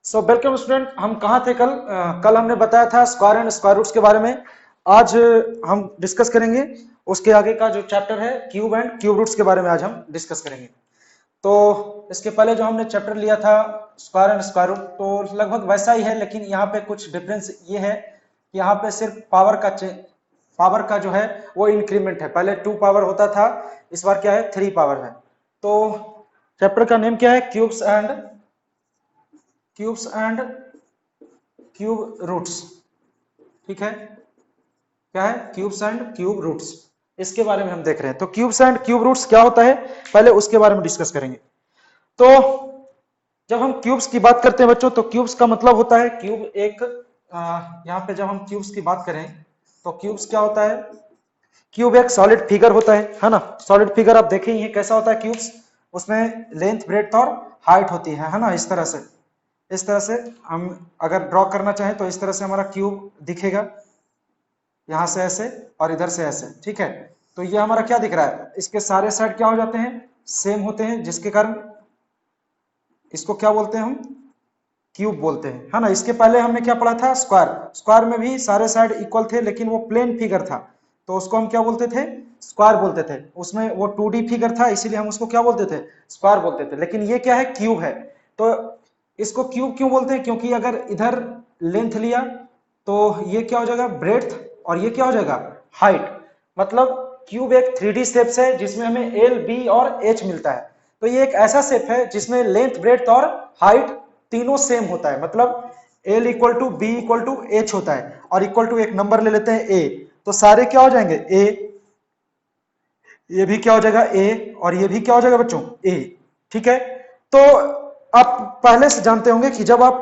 So welcome student. हम कहाँ थे कल? कल हमने बताया था स्क्वायर एंड स्क्वायर रूट्स के बारे में। आज हम डिस्कस करेंगे उसके आगे का जो चैप्टर है क्यूब एंड क्यूब रूट्स के बारे में आज हम डिस्कस करेंगे। तो इसके पहले जो हमने चैप्टर लिया था स्क्वायर एंड स्क्वायर रूट, तो लगभग वैसा ही है, लेकिन यहाँ पे कुछ डिफरेंस ये है कि यहाँ पे सिर्फ पावर का जो है वो इंक्रीमेंट है। पहले 2 पावर होता था, इस बार क्या है 3 पावर है। तो चैप्टर का नेम क्या है? Cubes and cube roots. ठीक है, क्या है? क्यूब्स एंड क्यूब रूट्स, इसके बारे में हम देख रहे हैं। तो क्यूब्स एंड क्यूब रूट्स क्या होता है, पहले उसके बारे में डिस्कस करेंगे। तो जब हम क्यूब्स की बात करते हैं बच्चों, तो क्यूब्स का मतलब होता है क्यूब एक यहाँ पे जब हम क्यूब्स की बात करें तो क्यूब्स क्या होता है? क्यूब एक सॉलिड फिगर होता है ना। सॉलिड फिगर आप देखे ही हैं कैसा होता है क्यूब्स। उसमें लेंथ, ब्रेड्थ और हाइट होती है ना। इस तरह से हम अगर ड्रॉ करना चाहें तो इस तरह से हमारा क्यूब दिखेगा, यहां से ऐसे और इधर से ऐसे। ठीक है, तो ये हमारा क्या दिख रहा है? इसके सारे साइड क्या हो जाते हैं? सेम होते हैं, जिसके कारण इसको क्या बोलते हैं हम? क्यूब बोलते हैं, है ना। इसके पहले हमने क्या पढ़ा था? स्क्वायर। स्क्वायर में भी सारे साइड इक्वल थे, लेकिन वो प्लेन फिगर था, तो उसको हम क्या बोलते थे? स्क्वायर बोलते थे। उसमें वो 2D फिगर था, इसीलिए हम उसको क्या बोलते थे? स्क्वायर बोलते थे। लेकिन ये क्या है? क्यूब है। तो इसको क्यूब क्यों बोलते हैं? क्योंकि अगर इधर लेंथ लिया तो ये क्या हो जाएगा? ब्रेड्थ, और ये क्या हो जाएगा? हाइट। मतलब क्यूब एक 3D शेप है जिसमें हमें एल, बी और एच मिलता है। तो ये एक ऐसा शेप है जिसमें लेंथ, ब्रेड्थ और हाइट तीनों सेम होता है। मतलब L equal to B equal to H होता है, और इक्वल टू एक नंबर ले लेते हैं ए, तो सारे क्या हो जाएंगे? ए। ये भी क्या हो जाएगा? ए, और ये भी क्या हो जाएगा बच्चों? ए। ठीक है, तो आप पहले से जानते होंगे कि जब आप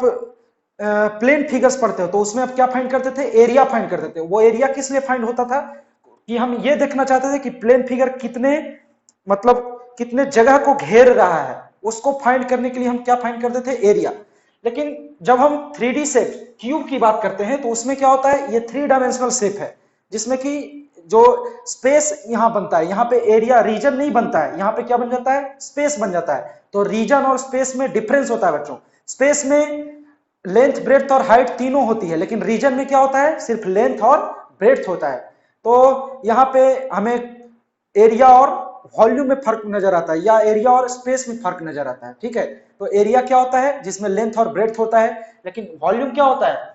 प्लेन फिगर्स पढ़ते हो तो उसमें आप क्या फाइंड करते थे? एरिया फाइंड करते थे। वो एरिया किस लिए फाइंड होता था? कि हम ये देखना चाहते थे कि प्लेन फिगर कितने, मतलब कितने जगह को घेर रहा है, उसको फाइंड करने के लिए हम क्या फाइंड करते थे? एरिया। लेकिन जब हम 3D शेप क्यूब की बात करते हैं तो उसमें क्या होता है? ये 3 डायमेंशनल शेप है, जिसमें कि जो स्पेस यहां बनता है, यहां पे एरिया रीजन नहीं बनता है, यहां पे क्या बन जाता है? स्पेस बन जाता है। तो रीजन और स्पेस में डिफरेंस होता है बच्चों। स्पेस में लेंथ, ब्रेड्थ और हाइट तीनों होती है, लेकिन रीजन में क्या होता है? सिर्फ लेंथ और ब्रेड्थ होता है। तो यहाँ पे हमें एरिया और वॉल्यूम में फर्क नजर आता है, या एरिया और स्पेस में फर्क नजर आता है। ठीक है, तो एरिया क्या होता है? जिसमें लेंथ और ब्रेड्थ होता है। लेकिन वॉल्यूम क्या होता है?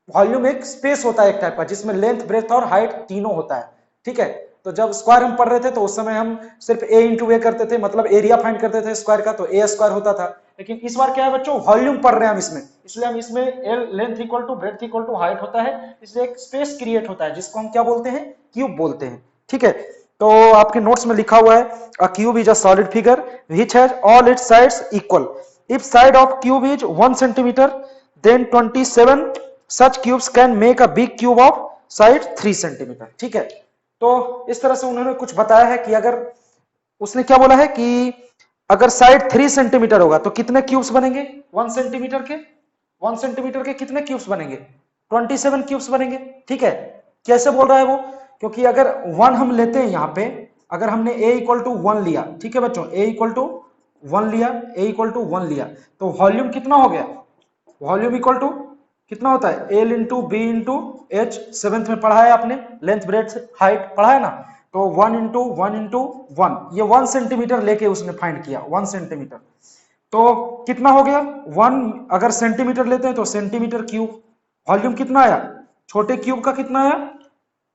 वॉल्यूम एक स्पेस होता है एक टाइप का, जिसमें लेंथ, ब्रेथ और हाइट तीनों होता है। ठीक है, तो जब स्क्वायर हम पढ़ रहे थे तो उस समय हम सिर्फ ए इंटू ए करते थे, मतलब एरिया फाइंड करते थे स्क्वायर का, तो ए स्क्वायर होता था। लेकिन इस बार क्या है बच्चों? वॉल्यूम पढ़ रहे हैं हम इसमें, इसलिए हम इसमें L length equal to breadth equal to height होता है, इसलिए एक स्पेस क्रिएट होता है जिसको हम क्या बोलते हैं? क्यूब बोलते हैं। ठीक है, तो आपके नोट्स में लिखा हुआ है अ cube is a solid figure which has all it's sides equal. If side of cube is 1 centimetre then 27 such cubes can make a big cube of side 3 centimetre. ठीक है, तो इस तरह से उन्होंने कुछ बताया है कि अगर उसने क्या बोला है कि अगर साइड 3 सेंटीमीटर होगा तो कितने क्यूब्स बनेंगे? 1 सेंटीमीटर के, 1 सेंटीमीटर के कितने क्यूब्स बनेंगे? 27 क्यूब्स बनेंगे। ठीक है, कैसे बोल रहा है वो? क्योंकि अगर 1 हम लेते हैं यहाँ पे, अगर हमने a इक्वल टू 1 लिया, ठीक है बच्चों, a इक्वल टू 1 लिया, a इक्वल टू 1 लिया, तो वॉल्यूम कितना हो गया? वॉल्यूम इक्वल टू कितना होता है? L into B into H, seventh में पढ़ा है आपने, लेंथ, ब्रेड्थ, हाइट पढ़ा है ना। तो 1 इंटू 1 इंटू 1, ये 1 सेंटीमीटर लेके उसने फाइंड किया, 1 सेंटीमीटर। तो कितना हो गया? 1 अगर सेंटीमीटर लेते हैं तो सेंटीमीटर क्यूब। वॉल्यूम कितना आया? छोटे क्यूब का कितना आया?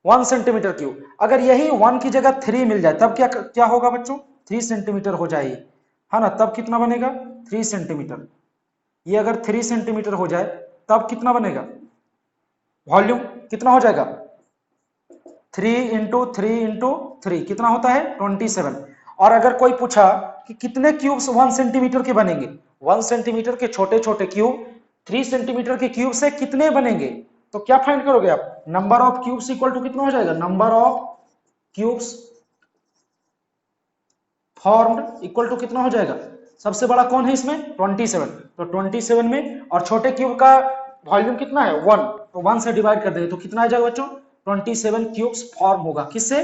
1 सेंटीमीटर क्यूब। अगर यही 1 की जगह 3 मिल जाए तब क्या क्या होगा बच्चों? 3 सेंटीमीटर हो जाएगी, है ना। तब कितना बनेगा? 3 सेंटीमीटर। ये अगर 3 सेंटीमीटर हो जाए तब कितना बनेगा? वॉल्यूम कितना हो जाएगा? 3 इंटू 3 इंटू 3 कितना होता है? 27। और अगर कोई पूछा कि कितने क्यूब्स 1 सेंटीमीटर के बनेंगे, 1 सेंटीमीटर के छोटे छोटे क्यूब 3 सेंटीमीटर के क्यूब से कितने बनेंगे, तो क्या फाइंड करोगे आप? Number of cubes equal to कितना हो जाएगा? Number of cubes formed equal to कितना हो जाएगा? सबसे बड़ा कौन है इसमें? 27। तो 27 में, और छोटे क्यूब का वॉल्यूम कितना है? 1, तो 1 से डिवाइड कर देंगे तो कितना आ जाएगा बच्चों? 27 क्यूब्स फॉर्म होगा। किससे?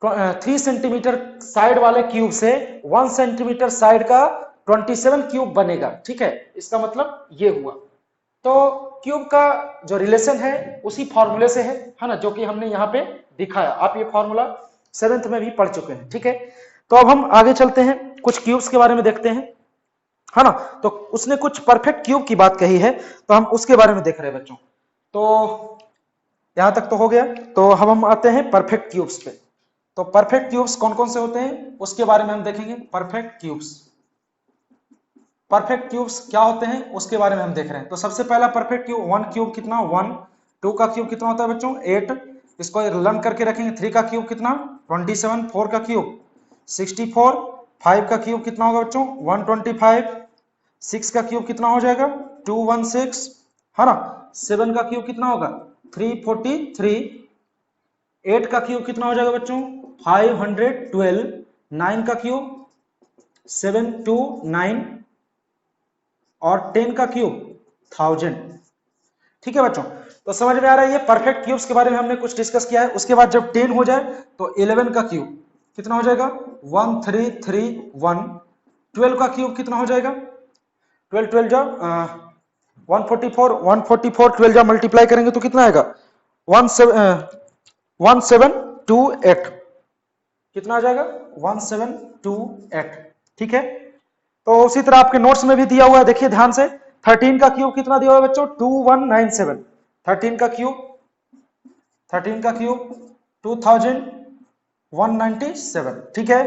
3 सेंटीमीटर साइड वाले क्यूब से 1 सेंटीमीटर साइड का 27 क्यूब बनेगा। ठीक है, इसका मतलब ये हुआ। तो क्यूब का जो रिलेशन है उसी फॉर्मूले से है ना, जो कि हमने यहाँ पे दिखाया। आप ये फॉर्मूला 7th में भी पढ़ चुके हैं। ठीक है, तो अब हम आगे चलते हैं, कुछ क्यूब्स के बारे में देखते हैं, है ना। तो उसने कुछ परफेक्ट क्यूब की बात कही है, तो हम उसके बारे में देख रहे हैं बच्चों। तो यहां तक तो हो गया। तो अब हम आते हैं परफेक्ट क्यूब्स पे। तो परफेक्ट क्यूब्स कौन कौन से होते हैं उसके बारे में हम देखेंगे। परफेक्ट क्यूब्स, परफेक्ट क्यूब्स क्या होते हैं उसके बारे में हम देख रहे हैं। तो सबसे पहला परफेक्ट क्यूब, 1 क्यूब कितना 1, 2 का क्यूब कितना होता है बच्चों 8, इसको लर्न करके रखेंगे। 3 का क्यूब कितना 27, 4 का क्यूब 64, 5 का क्यूब कितना होगा बच्चों 125, 6 का क्यूब कितना हो जाएगा 216, है ना। 7 का क्यूब कितना होगा 343, 8 का क्यूब कितना हो जाएगा बच्चों 512, 9 का क्यूब 729 और 10 का क्यूब 1000। ठीक है बच्चों, तो समझ में आ रहा है। ये परफेक्ट क्यूब्स के बारे में हमने कुछ डिस्कस किया है। उसके बाद जब 10 हो जाए तो 11 का क्यूब कितना हो जाएगा 1331, 12 का क्यूब कितना हो जाएगा 12 12 जा 144, 144 12 जा मल्टीप्लाई करेंगे तो कितना आएगा 1728, कितना आ जाएगा 1728। ठीक है, तो उसी तरह आपके नोट्स में भी दिया हुआ है, देखिए ध्यान से। 13 का क्यूब कितना दिया हुआ है बच्चों 2197, 13 का क्यूब 2197। ठीक है,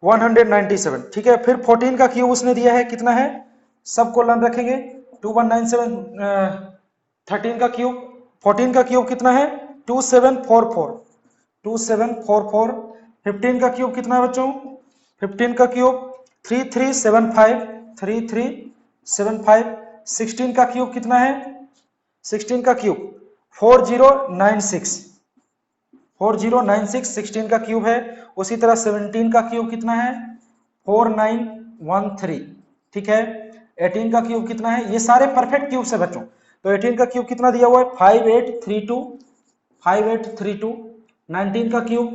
197। ठीक है, फिर 14 का क्यूब उसने दिया है, कितना है सबको लर्न रखेंगे 2197, 13 का क्यूब 14 का क्यूब कितना है 2744, 2744। 15 का क्यूब कितना है बच्चों 15 का क्यूब 3375, 3375। 16 का क्यूब कितना है 16 का क्यूब 4096, 4096 16 का क्यूब है। उसी तरह 17 का क्यूब कितना है 4913। ठीक है, 18 का क्यूब कितना है, ये सारे परफेक्ट क्यूब्स है बच्चों। तो 18 का क्यूब कितना दिया हुआ है 5832, 5832। 19 का क्यूब,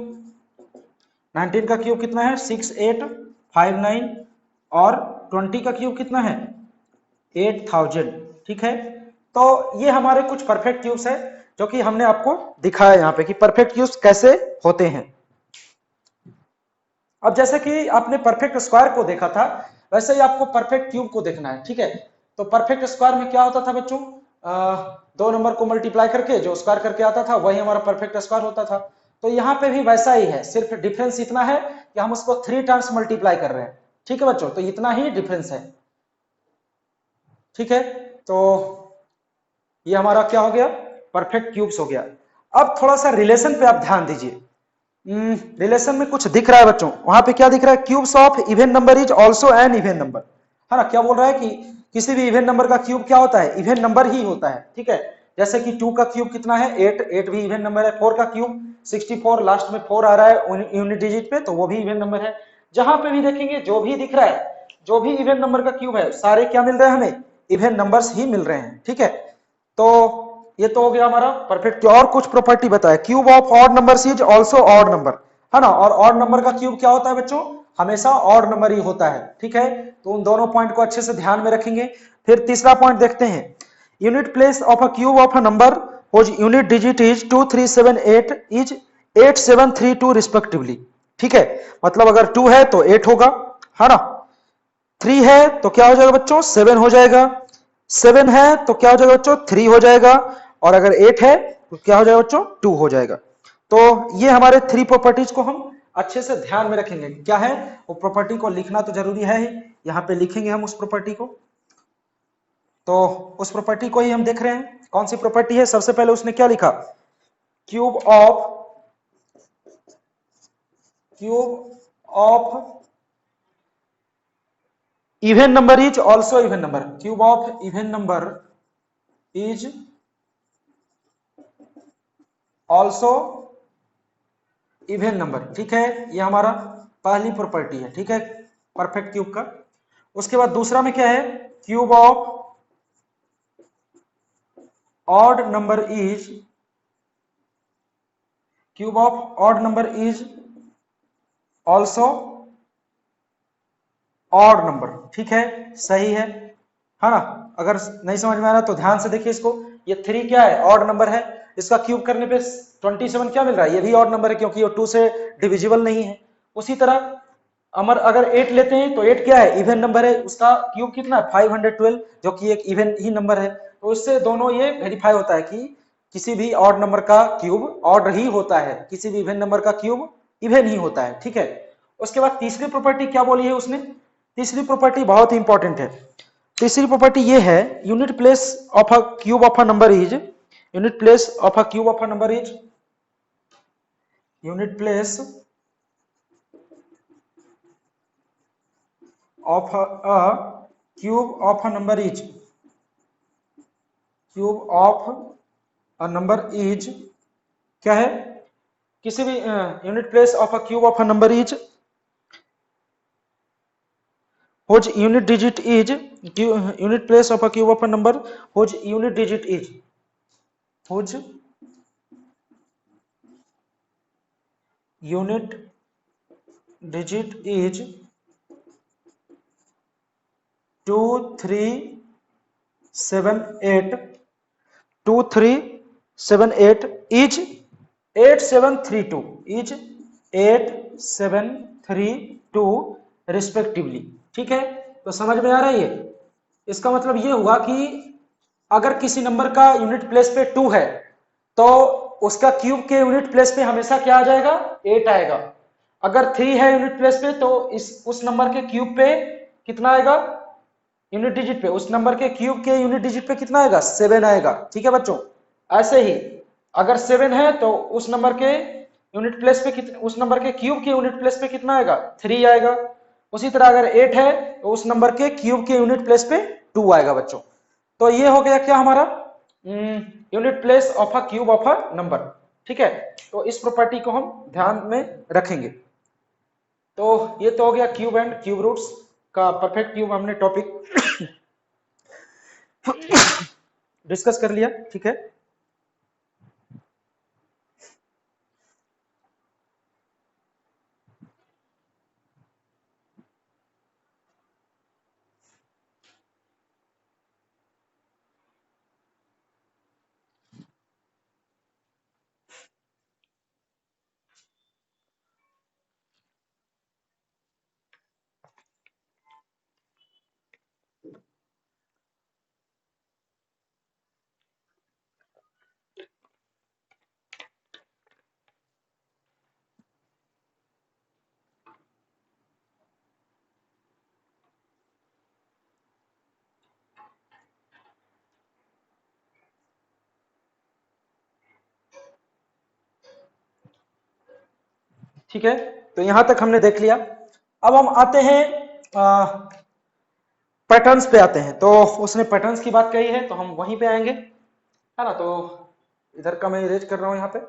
19 का क्यूब कितना है 6859 और 20 का क्यूब कितना है 8000। ठीक है, तो ये हमारे कुछ परफेक्ट क्यूब्स है जो कि हमने आपको दिखाया यहाँ पे कि परफेक्ट क्यूब्स कैसे होते हैं। अब जैसे कि आपने परफेक्ट स्क्वायर को देखा था, वैसे ही आपको परफेक्ट क्यूब को देखना है। ठीक है, तो परफेक्ट स्क्वायर में क्या होता था बच्चों 2 नंबर को मल्टीप्लाई करके जो स्क्वायर करके आता था वही हमारा परफेक्ट स्क्वायर होता था। तो यहाँ पे भी वैसा ही है, सिर्फ डिफरेंस इतना है कि हम उसको 3 टाइम्स मल्टीप्लाई कर रहे हैं। ठीक है बच्चों, तो इतना ही डिफरेंस है। ठीक है, तो ये हमारा क्या हो गया परफेक्ट क्यूब्स हो गया। अब थोड़ा सा रिलेशन पे आप ध्यान दीजिए। रिलेशन में कुछ दिख रहा है बच्चों, वहां पे क्या दिख रहा है cubes of even number is also an even number, है ना। क्या बोल रहा है कि किसी भी इवन नंबर का क्यूब क्या होता है इवन नंबर ही होता है। ठीक है, जैसे कि 2 का क्यूब कितना है 8, 8 भी इवन नंबर है। 4 का क्यूब 64, लास्ट में 4 आ रहा है यूनिट डिजिट पे, तो वो भी इवन नंबर है। जहां पे भी देखेंगे जो भी दिख रहा है, जो भी इवन नंबर का क्यूब है, सारे क्या मिल रहे हैं हमें इवन नंबर्स ही मिल रहे हैं। ठीक है, तो ये तो हो गया हमारा परफेक्ट। और कुछ प्रॉपर्टी बताया, cube of odd number is also odd number, है ना। और ऑड नंबर का क्यूब क्या होता है बच्चों हमेशा ऑड नंबर ही होता है। ठीक है, तो उन दोनों पॉइंट को अच्छे से ध्यान में रखेंगे। फिर तीसरा पॉइंट देखते हैं, unit place of a cube of a number whose unit digit is 2378 is 8732 respectively. ठीक है, मतलब अगर 2 है तो 8 होगा, है ना। 3 है तो क्या हो जाएगा बच्चों 7 हो जाएगा, 7 है तो क्या हो जाएगा बच्चों 3 हो जाएगा, और अगर 8 है तो क्या हो जाएगा बच्चों 2 हो जाएगा। तो ये हमारे 3 प्रॉपर्टीज को हम अच्छे से ध्यान में रखेंगे। क्या है वो प्रॉपर्टी को लिखना तो जरूरी है ही, यहाँ पे लिखेंगे हम उस प्रॉपर्टी को। तो उस प्रॉपर्टी को ही हम देख रहे हैं, कौन सी प्रॉपर्टी है। सबसे पहले उसने क्या लिखा cube of even number is also even number, cube of even number is also even number. ठीक है, ये हमारा पहली प्रॉपर्टी है। ठीक है, परफेक्ट क्यूब का। उसके बाद दूसरा में क्या है cube of odd number is, cube of odd number is also odd number, ठीक है, सही है ना। अगर नहीं समझ में आ रहा तो ध्यान से देखिए इसको, ये 3 क्या है, ऑड नंबर है, इसका क्यूब करने पे 27 क्या मिल रहा है, ये भी ऑड नंबर है क्योंकि ये 2 से डिविजिबल नहीं है। उसी तरह अगर 8 लेते हैं तो 8 क्या है, इवन नंबर है, उसका क्यूब कितना है 512, जो कि एक इवन ही नंबर है। तो इससे दोनों ये वेरीफाई होता है कि किसी भी ऑड नंबर का क्यूब ऑड ही होता है, किसी भी इवन नंबर का क्यूब इवन ही होता है, ठीक है। उसके बाद तीसरी प्रॉपर्टी क्या बोली है उसने, तीसरी प्रॉपर्टी बहुत ही इंपॉर्टेंट है। तीसरी प्रॉपर्टी ये है, unit place of a cube of a number is, unit place of a cube of a number is, unit place of a cube of a number is, cube of a number is क्या है, किसी भी unit place of a cube of a number is whose unit digit is, unit place of a cube of a number whose unit digit is, whose unit digit is 2378, 2378 is 8732, is 8732 respectively, ठीक है। तो समझ में आ रहा है ये, इसका मतलब ये हुआ कि अगर किसी नंबर का यूनिट प्लेस पे 2 है तो उसका क्यूब के यूनिट प्लेस पे हमेशा क्या आ जाएगा, 8 आएगा। अगर 3 है यूनिट प्लेस पे तो उस नंबर के क्यूब पे कितना आएगा, यूनिट डिजिट पे, उस नंबर के क्यूब के यूनिट डिजिट पे कितना आएगा, 7 आएगा, ठीक है बच्चों। ऐसे ही अगर 7 है तो उस नंबर के यूनिट प्लेस पे कितना, उस नंबर के क्यूब के यूनिट प्लेस पे कितना आएगा, 3 आएगा। उसी तरह अगर 8 है तो उस नंबर के क्यूब के यूनिट प्लेस पे 2 आएगा बच्चों। तो ये हो गया क्या हमारा unit place of a cube of a number, ठीक है। तो इस प्रॉपर्टी को हम ध्यान में रखेंगे। तो ये तो हो गया क्यूब एंड क्यूब रूट्स का परफेक्ट क्यूब हमने टॉपिक डिस्कस कर लिया, ठीक है। ठीक है, तो यहां तक हमने देख लिया। अब हम आते हैं पैटर्न्स पे आते हैं। तो उसने पैटर्न्स की बात कही है तो हम वहीं पे आएंगे, है ना। तो इधर का मैं इरेज कर रहा हूं यहाँ पे।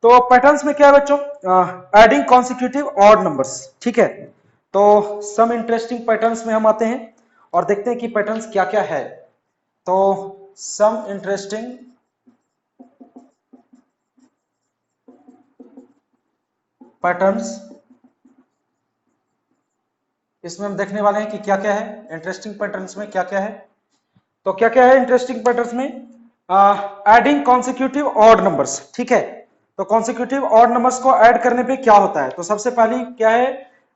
तो पैटर्न्स में क्या है बच्चों, एडिंग कॉन्सिक्यूटिव ऑड नंबर्स, ठीक है। तो सम इंटरेस्टिंग पैटर्न्स में हम आते हैं और देखते हैं कि पैटर्न्स क्या क्या है। तो सम इंटरेस्टिंग पैटर्न्स, इसमें हम देखने वाले हैं कि क्या क्या है इंटरेस्टिंग पैटर्न्स में, क्या क्या है। तो क्या क्या है इंटरेस्टिंग पैटर्न्स में, एडिंग कॉन्सिक्यूटिव ऑड नंबर्स, ठीक है। तो कॉन्सिक्यूटिव ऑड नंबर्स को ऐड करने पे क्या होता है, तो सबसे पहली क्या है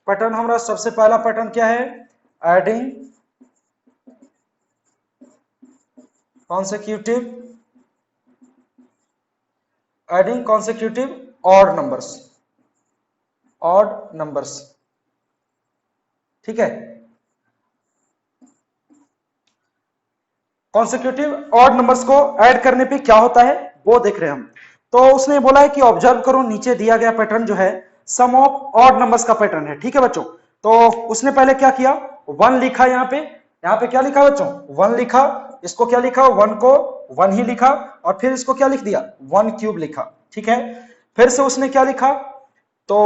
पैटर्न, हमारा सबसे पहला पैटर्न क्या है, adding consecutive, adding consecutive odd numbers, odd numbers, ठीक है। कॉन्सिक्यूटिव ऑड नंबर्स को ऐड करने पे क्या होता है वो देख रहे हैं हम। तो उसने बोला है कि ऑब्जर्व करो, नीचे दिया गया पैटर्न जो है सम ऑफ ऑड नंबर्स का पैटर्न है, ठीक है बच्चों। तो उसने पहले क्या किया, 1 लिखा, यहाँ पे क्या लिखा बच्चों, 1 लिखा। इसको क्या लिखा, 1 को वन ही लिखा और फिर इसको क्या लिख दिया, वन क्यूब लिखा। ठीक है, फिर से उसने क्या लिखा, तो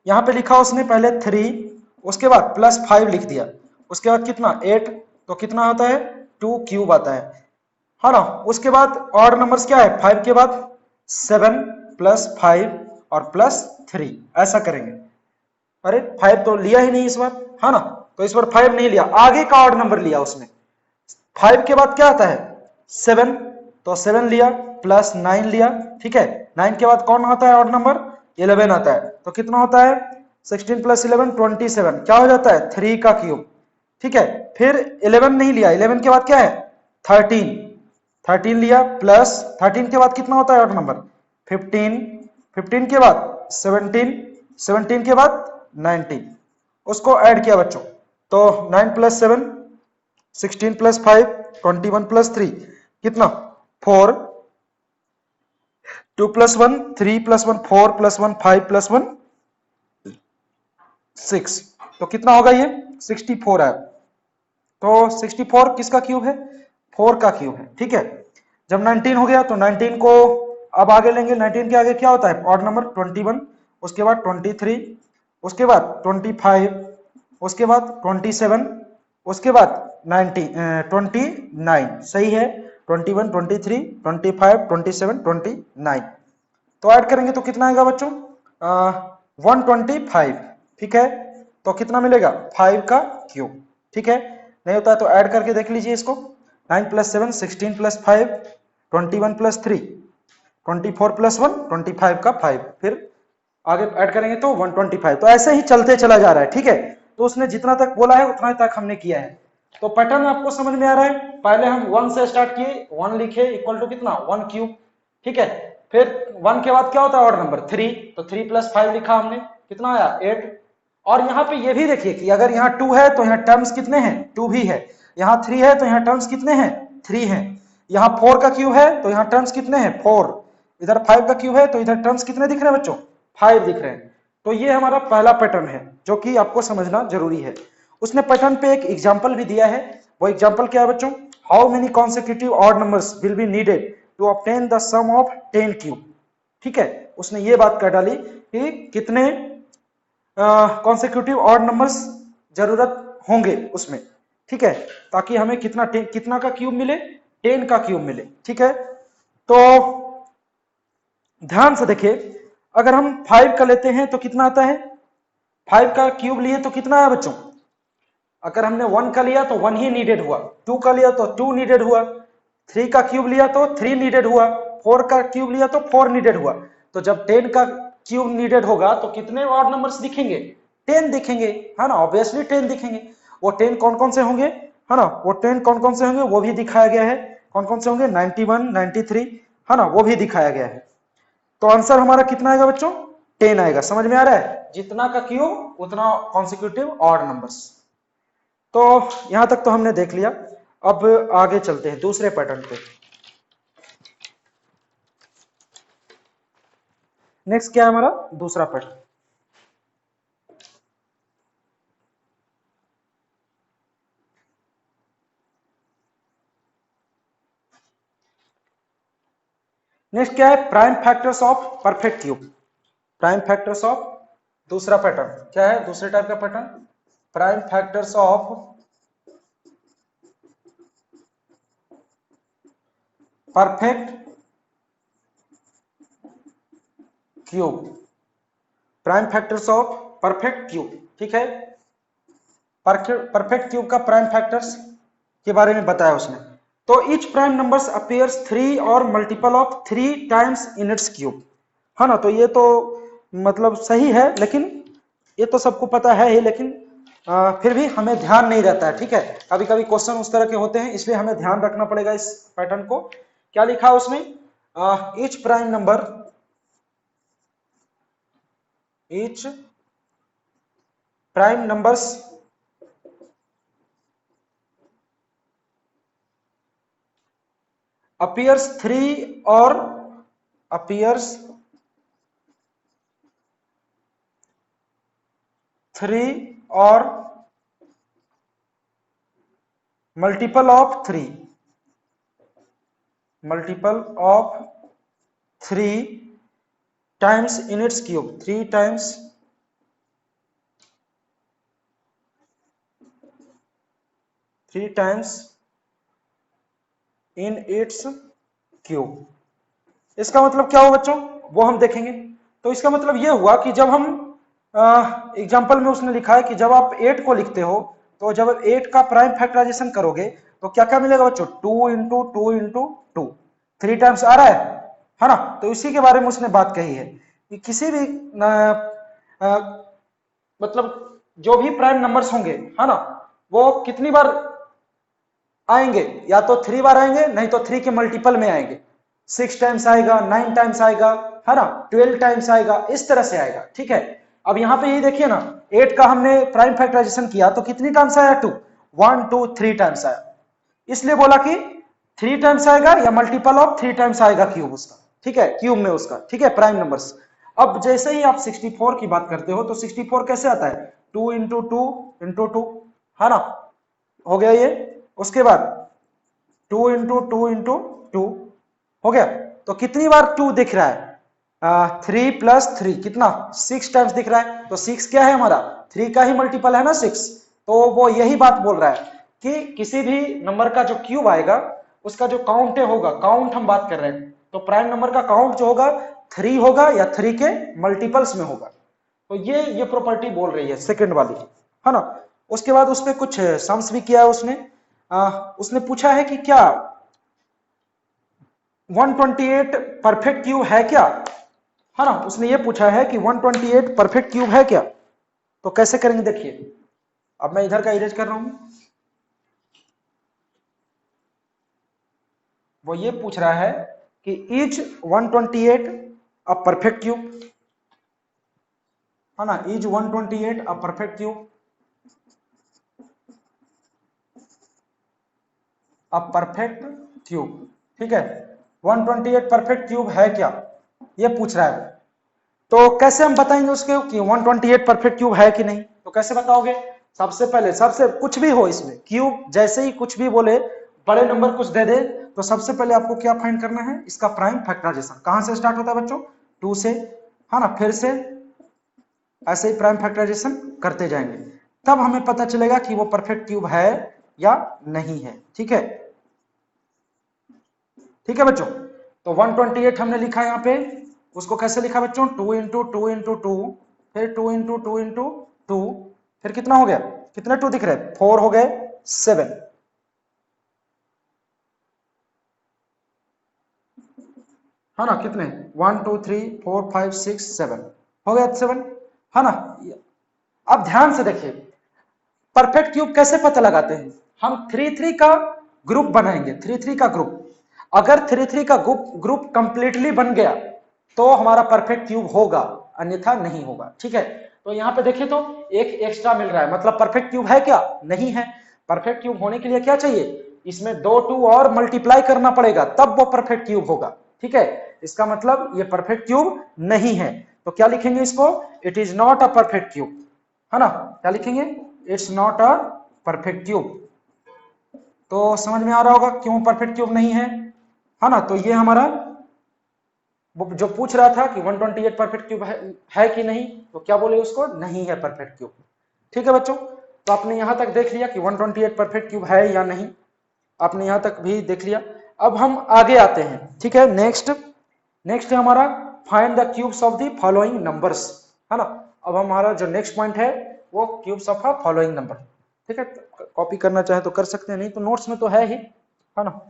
यहां पे लिखा उसने पहले 3, उसके बाद प्लस 5 लिख दिया, उसके बाद कितना 8, तो कितना होता है 2 क्यूब आता है ना। उसके बाद ऑड नंबर्स क्या है, 5 के बाद 7 प्लस 5 और प्लस 3, ऐसा करेंगे। अरे 5 तो लिया ही नहीं इस बार, है ना, तो इस बार 5 नहीं लिया, आगे का ऑड नंबर लिया उसने। 5 के बाद क्या आता है 7, तो 7 लिया, प्लस 9 लिया। ठीक है, 9 के बाद कौन आता है ऑड नंबर, 11 आता है, तो कितना होता है 16 प्लस 11 27, क्या हो जाता है 3 का क्यूब। ठीक है, फिर 11 नहीं लिया, 11 के बाद क्या है 13, 13 लिया, प्लस 13 के बाद कितना होता है ऑड नंबर 15, 15 के बाद 17, 17 के बाद 19, उसको ऐड किया बच्चों, तो 9 प्लस 7 16 प्लस 5 21 प्लस 3 कितना 4, 2 प्लस 1 3 प्लस 1 4 प्लस 1 5 प्लस 1 6, तो कितना होगा ये 64 है। तो 64 किसका क्यूब है, 4 का क्यूब है। ठीक है, जब 19 हो गया तो 19 को अब आगे लेंगे, 19 के आगे क्या होता है ऑड नंबर 21, उसके बाद 23, उसके बाद 25, उसके बाद 27, उसके बाद 29, सही है 21 23 25 27 29, तो ऐड करेंगे तो कितना आएगा बच्चों 125। ठीक है, तो कितना मिलेगा 5 का क्यूब। ठीक है, नहीं होता है तो ऐड करके देख लीजिए इसको, 9 प्लस 7 16 प्लस 5 21 प्लस 3 24 प्लस 1 25 का 5, फिर आगे ऐड करेंगे तो 125, तो ऐसे ही चलते चला जा रहा है। ठीक है, तो उसने जितना तक बोला है उतना तक हमने किया है। तो पैटर्न आपको समझ में आ रहा है, पहले हम 1 से स्टार्ट किए, 1 लिखे इक्वल टू कितना 1 क्यूब। ठीक है, फिर 1 के बाद क्या होता है ऑर्डर नंबर 3, तो 3 प्लस 5 लिखा हमने, कितना आया 8। और यहाँ पे ये भी देखिए कि अगर यहाँ 2 है तो यहाँ टर्म्स कितने हैं 2 भी है, यहाँ 3 है तो यहाँ टर्म्स कितने हैं 3 हैं, यहाँ 4 का क्यूब है तो यहाँ टर्म्स कितने हैं 4, इधर 5 का क्यूब है तो इधर टर्म्स कितने दिख रहे हैं बच्चों 5 दिख रहे हैं। तो ये हमारा पहला पैटर्न है जो कि आपको समझना जरूरी है। उसने पैटर्न पे एक एग्जाम्पल भी दिया है, वो एग्जाम्पल क्या है बच्चों, how many consecutive odd numbers will be needed to obtain the sum of 10 cube. ठीक है, उसने ये बात कर डाली कि कितने कॉन्सेक्यूटिव ऑड नंबर्स जरूरत होंगे उसमें। ठीक है, ताकि हमें कितना का क्यूब मिले 10 का क्यूब मिले। ठीक है, तो ध्यान से देखिए, अगर हम 5 का लेते हैं तो कितना आता है, 5 का क्यूब लिए तो कितना है बच्चों, अगर हमने 1 का लिया तो 1 ही नीडेड हुआ, 2 का लिया तो 2 नीडेड हुआ, 3 का क्यूब लिया तो 3 नीडेड हुआ, 4 का क्यूब लिया तो 4 नीडेड हुआ। तो जब 10 का क्यूब नीडेड होगा तो कितने ऑड नंबर्स दिखेंगे 10 दिखेंगे, है ना, ऑब्वियसली 10 दिखेंगे। वो 10 कौन कौन से होंगे, है ना, वो 10 कौन कौन से होंगे वो भी दिखाया गया है, कौन कौन से होंगे 91 93, है ना, वो भी दिखाया गया है। तो आंसर हमारा कितना आएगा बच्चों 10 आएगा। समझ में आ रहा है, जितना का क्यूब उतना कॉन्सिक्यूटिव ऑड नंबर्स। तो यहां तक तो हमने देख लिया, अब आगे चलते हैं दूसरे पैटर्न पे। नेक्स्ट क्या है हमारा दूसरा पैटर्न, नेक्स्ट क्या है prime factors of perfect cube. Prime factors of दूसरा पैटर्न क्या है, दूसरे टाइप का pattern, prime factors of perfect cube, prime factors of perfect cube. ठीक है, परफेक्ट क्यूब का प्राइम फैक्टर्स के बारे में बताया उसने। तो ईच प्राइम नंबर्स अपीयर्स 3 और multiple of 3 times in its cube, है ना। तो ये तो मतलब सही है, लेकिन ये तो सबको पता है ही, लेकिन फिर भी हमें ध्यान नहीं रहता है। ठीक है, कभी कभी क्वेश्चन उस तरह के होते हैं, इसलिए हमें ध्यान रखना पड़ेगा इस पैटर्न को। क्या लिखा है उसमें, each prime number, each prime numbers appears 3 और appears 3 और multiple of 3 multiple of 3 times in its cube, 3 times in its cube. इसका मतलब क्या हुआ बच्चों, वो हम देखेंगे। तो इसका मतलब ये हुआ कि जब हम एग्जाम्पल में उसने लिखा है कि जब आप 8 को लिखते हो, तो जब 8 का प्राइम फैक्टराइजेशन करोगे तो क्या क्या मिलेगा बच्चों, 2 इंटू 2 इंटू 2, 3 टाइम्स आ रहा है ना। तो इसी के बारे में उसने बात कही है कि किसी भी मतलब जो भी प्राइम नंबर्स होंगे, है ना, वो कितनी बार आएंगे, या तो 3 बार आएंगे, नहीं तो 3 के मल्टीपल में आएंगे। 6 टाइम्स आएगा, 9 टाइम्स आएगा, है ना, 12 टाइम्स आएगा, इस तरह से आएगा। ठीक है, अब यहां पे ये देखिए ना, 8 का हमने प्राइम फैक्टराइजेशन किया तो कितनी टाइम्स आया, 2, 1 2 3 टाइम्स आया। इसलिए बोला कि 3 टाइम्स आएगा या मल्टीपल ऑफ 3 टाइम्स आएगा क्यूब उसका। ठीक है, क्यूब में उसका। ठीक है, प्राइम नंबर्स। अब जैसे ही आप 64 की बात करते हो तो 64 कैसे आता है, 2 इंटू 2 इंटू 2, है ना, हो गया ये। उसके बाद 2 इंटू 2 इंटू 2 हो गया। तो कितनी बार 2 दिख रहा है, 3 प्लस 3 कितना, 6 टाइम्स दिख रहा है। तो 6 क्या है हमारा, 3 का ही मल्टीपल है ना 6। तो वो यही बात बोल रहा है कि किसी भी नंबर का जो क्यूब आएगा उसका जो काउंट होगा, काउंट हम बात कर रहे हैं, तो प्राइम नंबर का काउंट जो होगा 3 होगा या 3 के मल्टीपल्स में होगा। तो ये प्रॉपर्टी बोल रही है सेकंड वाली, है ना। उसके बाद उसमें कुछ सम्स भी किया है उसने। उसने पूछा है कि क्या 128 परफेक्ट क्यूब है क्या, है ना। उसने ये पूछा है कि 128 परफेक्ट क्यूब है क्या। तो कैसे करेंगे देखिए, अब मैं इधर का इरेज कर रहा हूं। वो ये पूछ रहा है कि इज 128 अ परफेक्ट क्यूब, है ना, is 128 a perfect cube, a perfect cube. ठीक है, 128 परफेक्ट क्यूब है क्या, ये पूछ रहा है। तो कैसे हम बताएंगे उसके कि 128 परफेक्ट क्यूब है कि नहीं। तो कैसे बताओगे, सबसे पहले, सबसे कुछ भी हो इसमें क्यूब, जैसे ही कुछ भी बोले, बड़े नंबर कुछ दे दे, तो सबसे पहले आपको क्या फाइंड करना है, इसका प्राइम फैक्टराइजेशन। कहां से स्टार्ट होता है बच्चों, 2 से, है ना, फिर से ऐसे ही प्राइम फैक्टराइजेशन करते जाएंगे, तब हमें पता चलेगा कि वो परफेक्ट क्यूब है या नहीं है। ठीक है, ठीक है बच्चों। तो 128 हमने लिखा यहाँ पे, उसको कैसे लिखा बच्चों, 2 इंटू 2 इंटू 2, फिर 2 इंटू 2 इंटू 2, फिर कितना हो गया, कितने 2 दिख रहे हैं, 4 हो गए, 7, है ना, कितने, 1 2 3 4 5 6 7 हो गया, 7, है ना। अब ध्यान से देखिए, परफेक्ट क्यूब कैसे पता लगाते हैं, हम 3 3 का ग्रुप बनाएंगे, 3 3 का ग्रुप। अगर 3 3 का ग्रुप कंप्लीटली बन गया तो हमारा परफेक्ट क्यूब होगा, अन्यथा नहीं होगा। ठीक है, तो यहाँ पे देखिए तो एक एक्स्ट्रा मिल रहा है, मतलब परफेक्ट क्यूब है क्या, नहीं है। परफेक्ट क्यूब होने के लिए क्या चाहिए, इसमें 2 2 और मल्टीप्लाई करना पड़ेगा, तब वो परफेक्ट क्यूब होगा। ठीक है, इसका मतलब ये परफेक्ट क्यूब नहीं है। तो क्या लिखेंगे इसको, it is not a perfect cube, है ना। क्या लिखेंगे, it's not a perfect cube. तो समझ में आ रहा होगा क्यों परफेक्ट क्यूब नहीं है ना। तो ये हमारा वो जो पूछ रहा था कि 128 परफेक्ट क्यूब है कि नहीं, तो क्या बोले उसको, नहीं है परफेक्ट क्यूब। ठीक है बच्चों, तो आपने यहां तक देख लिया कि 128 परफेक्ट क्यूब है या नहीं, आपने यहां तक भी देख लिया। अब हम आगे आते हैं। ठीक है, नेक्स्ट है हमारा find the cubes of the following numbers, है ना। अब हमारा जो नेक्स्ट पॉइंट है वो cubes of a following number. ठीक है, कॉपी करना चाहे तो कर सकते हैं, नहीं तो नोट्स में तो है ही, है ना।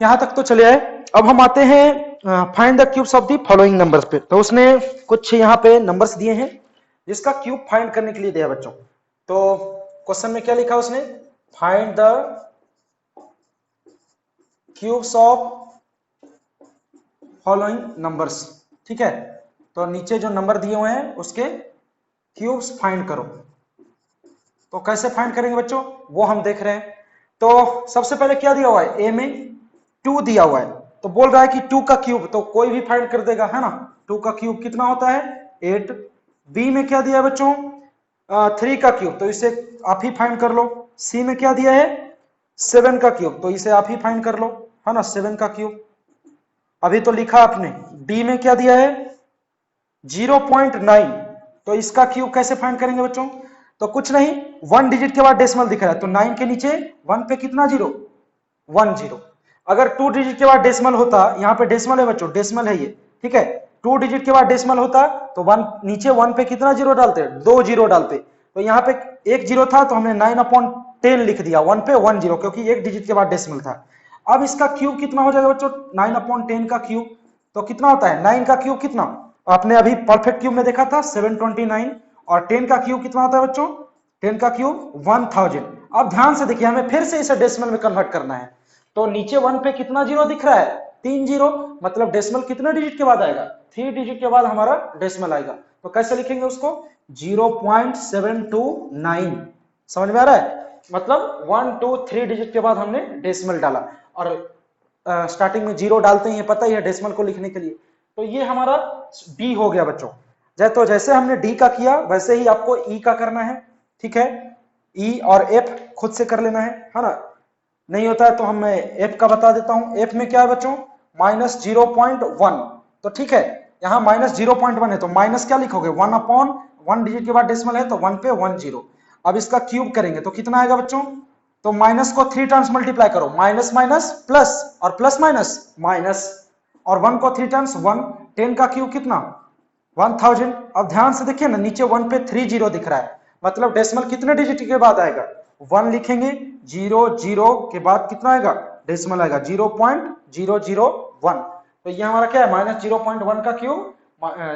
यहां तक तो चले आए। अब हम आते हैं find the cubes of the following numbers पे। तो उसने कुछ यहाँ पे नंबर्स दिए हैं, जिसका क्यूब फाइंड करने के लिए दिया बच्चों। तो क्वेश्चन में क्या लिखा उसने, find the cubes of following numbers. ठीक है, तो नीचे जो नंबर दिए हुए हैं उसके क्यूब्स फाइंड करो। तो कैसे फाइंड करेंगे बच्चों, वो हम देख रहे हैं। तो सबसे पहले क्या दिया हुआ है, ए में 2 दिया हुआ है, तो बोल रहा है कि 2 का क्यूब, तो कोई भी फाइंड कर देगा, है ना। 2 का क्यूब कितना होता है, 8। बी में क्या दिया है बच्चों, 3 का क्यूब, तो इसे आप ही फाइंड कर लो। सी में क्या दिया है, 7 का क्यूब, तो इसे आप ही फाइंड कर लो, है ना, 7 का क्यूब अभी तो लिखा आपने। डी में क्या दिया है, 0.9, तो इसका क्यूब कैसे फाइंड करेंगे बच्चों, तो कुछ नहीं, 1 डिजिट के बाद डेसिमल दिख रहा है, तो 9 के नीचे 1 पे कितना जीरो, 1 जीरो। अगर 2 डिजिट के बाद डेसिमल होता, यहाँ पे डेसिमल है बच्चों, डेसिमल है ये, ठीक है, 2 डिजिट के बाद डेसिमल होता तो 1 नीचे 1 पे कितना जीरो डालते, 2 जीरो डालते, तो यहाँ पे 1 जीरो था तो हमने 9/10 लिख दिया, 1 पे 1 जीरो, क्योंकि 1 डिजिट के बाद डेसिमल था। अब इसका क्यूब कितना हो जाएगा बच्चों, 9/10 का क्यूब, तो कितना होता है, 9 का क्यूब कितना, आपने अभी परफेक्ट क्यूब में देखा था 729, और 10 का क्यूब कितना होता है बच्चों, 10 का क्यूब 1000। अब ध्यान से देखिए, हमें फिर से इसे डेसिमल में कन्वर्ट करना है, तो नीचे 1 पे कितना जीरो दिख रहा है, 3 जीरो, मतलब डेसिमल कितने डिजिट के बाद आएगा, 3 डिजिट के बाद हमारा डेसिमल आएगा। तो कैसे लिखेंगे उसको, 0.729, समझ में आ रहा है, मतलब 1 2 3 डिजिट के बाद हमने डेसिमल डाला, और स्टार्टिंग में जीरो डालते ही पता ही है डेसिमल को लिखने के लिए। तो ये हमारा डी हो गया बच्चों। तो जैसे हमने डी का किया वैसे ही आपको ई का करना है, ठीक है, ई और एफ खुद से कर लेना है ना, नहीं होता है तो हम एफ का बता देता हूं। एफ में क्या है बच्चों, -0.1, तो ठीक है, यहाँ -0.1 है तो माइनस क्या लिखोगे, 1/1 डिजिट के बाद डेसिमल है तो 1 पे 1 जीरो। अब इसका क्यूब करेंगे तो कितना आएगा बच्चों, तो माइनस को 3 टाइम्स मल्टीप्लाई करो, माइनस माइनस प्लस, और प्लस माइनस माइनस, और 1 को 3 टाइम्स 1, 10 का क्यूब कितना, 1000। अब ध्यान से देखिए ना, नीचे 1 पे 3 जीरो दिख रहा है, मतलब डेसिमल कितने डिजिट के बाद आएगा, 1 लिखेंगे, 0 0 के बाद कितना आएगा, डेसिमल आएगा 0.001। तो ये हमारा क्या है, -0.1 का क्यूब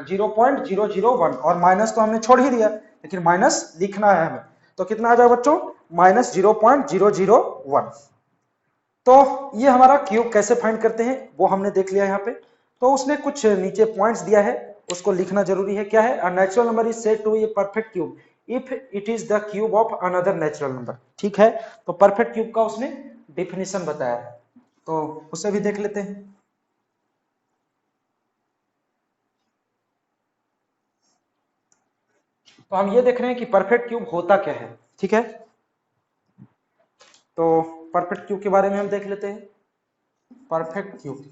0.001, और माइनस तो हमने छोड़ ही दिया, लेकिन माइनस लिखना है हमें, तो कितना आ जाएगा बच्चों, -0.001। तो ये हमारा क्यूब कैसे फाइंड करते हैं वो हमने देख लिया यहाँ पे। तो उसने कुछ नीचे पॉइंट्स दिया है, उसको लिखना जरूरी है। क्या है, a natural number is said to be a perfect cube if it is the cube of another natural number. ठीक है, तो परफेक्ट क्यूब का उसने डेफिनेशन बताया है, तो उसे भी देख लेते हैं। तो हम ये देख रहे हैं कि परफेक्ट क्यूब होता क्या है। ठीक है, तो परफेक्ट क्यूब के बारे में हम देख लेते हैं। परफेक्ट क्यूब,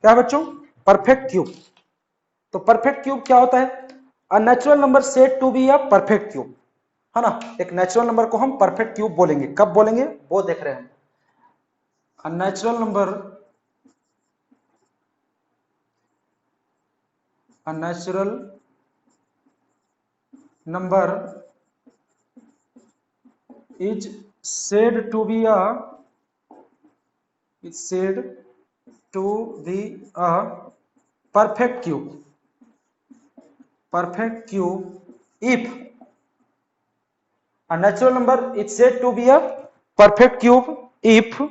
क्या बच्चों, परफेक्ट क्यूब। तो परफेक्ट क्यूब क्या होता है, a natural number said to be a perfect cube, है ना। एक नेचुरल नंबर को हम परफेक्ट क्यूब बोलेंगे, कब बोलेंगे वो देख रहे हैं। अ natural number, a natural number is said to be a perfect cube if a natural number is said to be a perfect cube if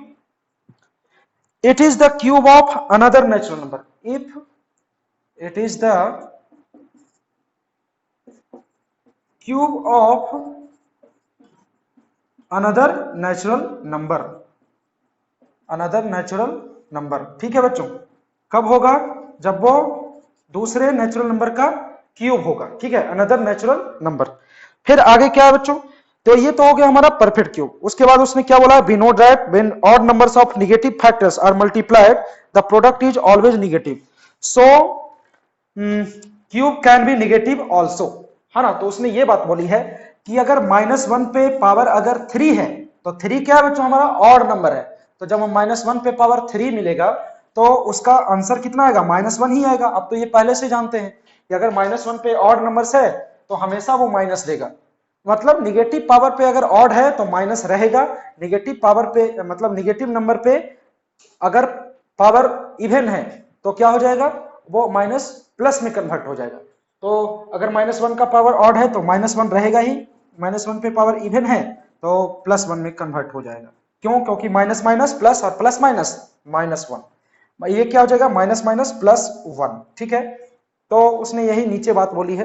it is the cube of another natural number, if it is the cube of another natural number, another natural number. ठीक है बच्चों, कब होगा, जब वो दूसरे natural number का cube होगा। ठीक है, अनदर नेचुरल नंबर। फिर आगे क्या है बच्चों, तो ये तो हो गया हमारा परफेक्ट क्यूब। उसके बाद उसने क्या बोला, we know that when odd numbers of negative factors are multiplied the product is always negative, so cube can be negative also, है ना। तो उसने ये बात बोली है कि अगर -1 पे पावर अगर 3 है, तो 3 क्या है बच्चों, हमारा ऑड नंबर है, तो जब हम -1 पे पावर 3 मिलेगा तो उसका आंसर कितना आएगा, -1 ही आएगा। अब तो ये पहले से जानते हैं कि अगर -1 पे ऑड नंबर्स है तो हमेशा वो माइनस देगा। मतलब निगेटिव पावर पे अगर ऑड है तो माइनस रहेगा, नेगेटिव पावर पे मतलब निगेटिव नंबर पे अगर पावर इवन है तो क्या हो जाएगा, वो माइनस प्लस में कन्वर्ट हो जाएगा। तो अगर -1 का पावर ऑड है तो -1 रहेगा ही, -1 पे पावर इवन है तो +1 में कन्वर्ट हो जाएगा। क्यों? क्योंकि माइनस माइनस प्लस और प्लस माइनस -1, ये क्या हो जाएगा, माइनस माइनस +1। ठीक है, तो उसने यही नीचे बात बोली है।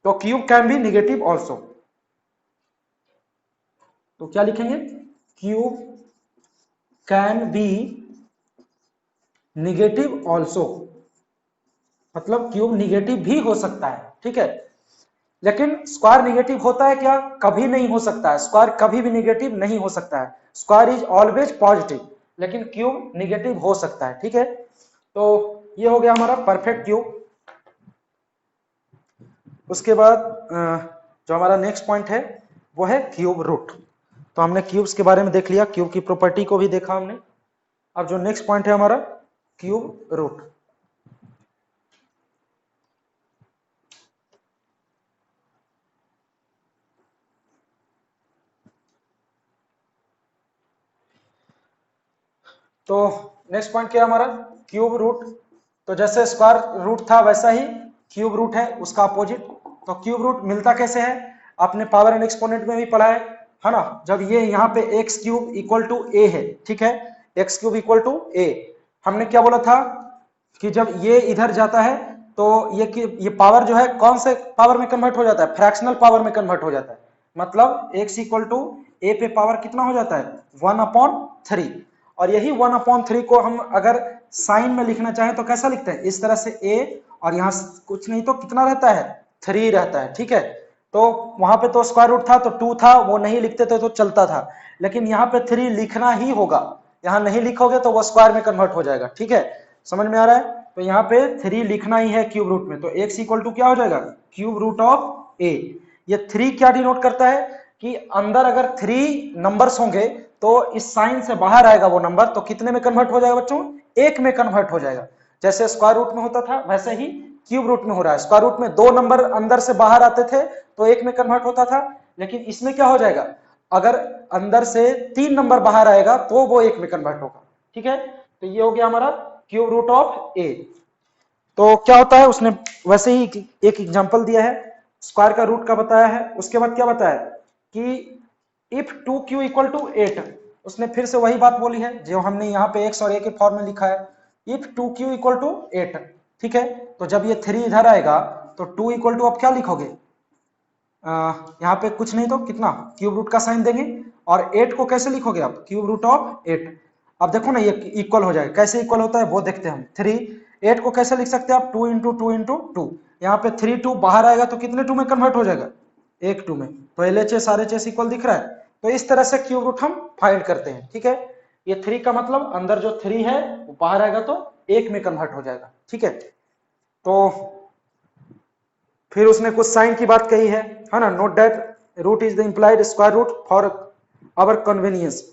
तो cube can B negative also, तो क्या लिखेंगे, cube can B negative also, मतलब क्यूब निगेटिव भी हो सकता है। ठीक है, लेकिन स्क्वायर निगेटिव होता है क्या? कभी नहीं हो सकता है, स्क्वायर कभी भी निगेटिव नहीं हो सकता है, स्क्वायर इज ऑलवेज पॉजिटिव, लेकिन क्यूब निगेटिव हो सकता है। ठीक है, तो ये हो गया हमारा परफेक्ट क्यूब। उसके बाद जो हमारा नेक्स्ट पॉइंट है वो है क्यूब रूट। तो हमने क्यूब्स के बारे में देख लिया, क्यूब की प्रॉपर्टी को भी देखा हमने। अब जो नेक्स्ट पॉइंट है हमारा क्यूब रूट। तो नेक्स्ट पॉइंट क्या है हमारा, क्यूब रूट। तो जैसे स्क्वायर रूट था वैसा ही क्यूब रूट है उसका अपोजिट। तो क्यूब रूट मिलता कैसे है, आपने पावर एंड एक्सपोनेंट में भी पढ़ा है ना, जब ये यहाँ पे एक्स क्यूब इक्वल टू ए है, ठीक है, एक्स क्यूब इक्वल टू ए, हमने क्या बोला था कि जब ये इधर जाता है तो ये पावर जो है कौन से पावर में कन्वर्ट हो जाता है, फ्रैक्शनल पावर में कन्वर्ट हो जाता है। मतलब x इक्वल टू ए पे पावर कितना हो जाता है, 1/3। और यही 1/3 को हम अगर साइन में लिखना चाहें तो कैसा लिखते हैं, इस तरह से a, और यहाँ कुछ नहीं तो कितना रहता है, 3 रहता है। ठीक है, तो वहां पे तो स्क्वायर रूट था तो 2 था, वो नहीं लिखते थे तो चलता था, लेकिन यहाँ पे 3 लिखना ही होगा, यहाँ नहीं लिखोगे तो वो स्क्वायर में कन्वर्ट हो जाएगा। ठीक है, समझ में आ रहा है, तो यहाँ पे 3 लिखना ही है क्यूब रूट में। तो x इक्वल टू क्या हो जाएगा, क्यूब रूट ऑफ a। ये 3 क्या डिनोट करता है कि अंदर अगर 3 नंबर्स होंगे तो इस साइन से बाहर आएगा वो नंबर, तो कितने में कन्वर्ट हो जाएगा बच्चों, 1 में कन्वर्ट हो जाएगा। जैसे स्क्वायर रूट में होता था वैसे ही क्यूब रूट में हो रहा है। स्क्वायर रूट में 2 नंबर अंदर से बाहर आते थे तो 1 में कन्वर्ट होता था, लेकिन इसमें क्या हो जाएगा, अगर अंदर से 3 नंबर बाहर आएगा तो वो 1 में कन्वर्ट होगा। ठीक है, तो ये हो गया हमारा क्यूब रूट ऑफ ए। तो क्या होता है, उसने वैसे ही एक एग्जांपल दिया है, स्क्वायर का रूट का बताया है। उसके बाद क्या बताया कि इफ 2q इक्वल टू 8, उसने फिर से वही बात बोली है जो हमने यहाँ पे x और a के फॉर्म में लिखा है, इफ 2q इक्वल टू 8। ठीक है, तो जब ये 3 इधर आएगा तो 2 इक्वल टू अब क्या लिखोगे, यहाँ पे कुछ नहीं तो कितना, क्यूब रूट का साइन देंगे, और 8 को कैसे लिखोगे आप, क्यूब रूट ऑफ 8। अब देखो ना ये इक्वल हो जाएगा, कैसे इक्वल होता है वो देखते हैं हम। 8 को कैसे लिख सकते हैं आप, 2 इंटू 2 इंटू 2, यहाँ पे 3 2 बाहर आएगा तो कितने 2 में कन्वर्ट हो जाएगा, 1 2 में। तो LHS RHS इक्वल दिख रहा है, तो इस तरह से क्यूब रूट हम फाइंड करते हैं। ठीक है, ये 3 का मतलब अंदर जो 3 है वो बाहर आएगा तो 1 में कन्वर्ट हो जाएगा। ठीक है, तो फिर उसने कुछ साइन की बात कही है ना, note that root is the implied square root for our convenience,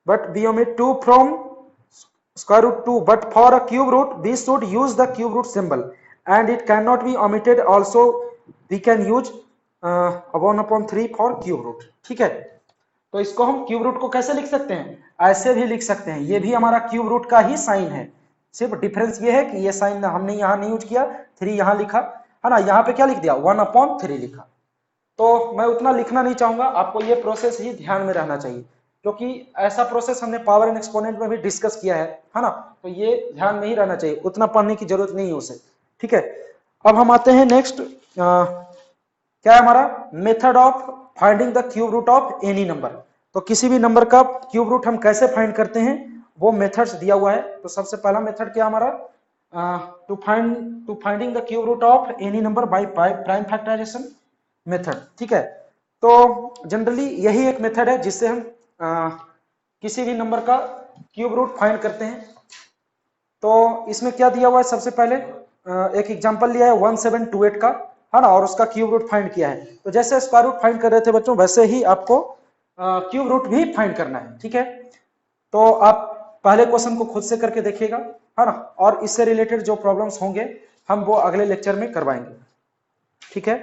but we omit 2 from square root 2, but for a cube root we should use the cube root symbol, and it cannot be omitted also, we can use 1/3 for cube root। ठीक है, तो इसको हम cube root को कैसे लिख सकते हैं, ऐसे भी लिख सकते हैं, ये भी हमारा क्यूब रूट का ही साइन है, सिर्फ डिफरेंस ये है कि ये साइन हमने यहाँ नहीं यूज किया, 3 यहाँ लिखा है ना, यहाँ पे क्या लिख दिया, 1/3 लिखा। तो मैं उतना लिखना नहीं चाहूंगा, आपको ये प्रोसेस ही ध्यान में रहना चाहिए, क्योंकि ऐसा प्रोसेस हमने पावर एंड एक्सपोनेंट में भी डिस्कस किया है ना, तो ये ध्यान में ही रहना चाहिए, उतना पढ़ने की जरूरत नहीं है उसे। ठीक है, अब हम आते हैं नेक्स्ट, क्या है हमारा method of finding the cube root of any number. तो किसी भी नंबर का क्यूब रूट हम कैसे फाइंड करते हैं, वो मेथड्स दिया हुआ है। तो सबसे पहला मेथड क्या हमारा, to finding the cube root of any number by prime factorisation method. ठीक है, तो जनरली यही एक मेथड है जिससे हम किसी भी नंबर का क्यूब रूट फाइंड करते हैं। तो इसमें क्या दिया हुआ है, सबसे पहले एक एग्जांपल लिया है 1728 का, है ना, और उसका क्यूब रूट फाइंड किया है। तो जैसे स्क्वायर रूट फाइंड कर रहे थे बच्चों, वैसे ही आपको क्यूब रूट भी फाइंड करना है। ठीक है, तो आप पहले क्वेश्चन को खुद से करके देखिएगा, है ना, और इससे रिलेटेड जो प्रॉब्लम्स होंगे हम वो अगले लेक्चर में करवाएंगे। ठीक है।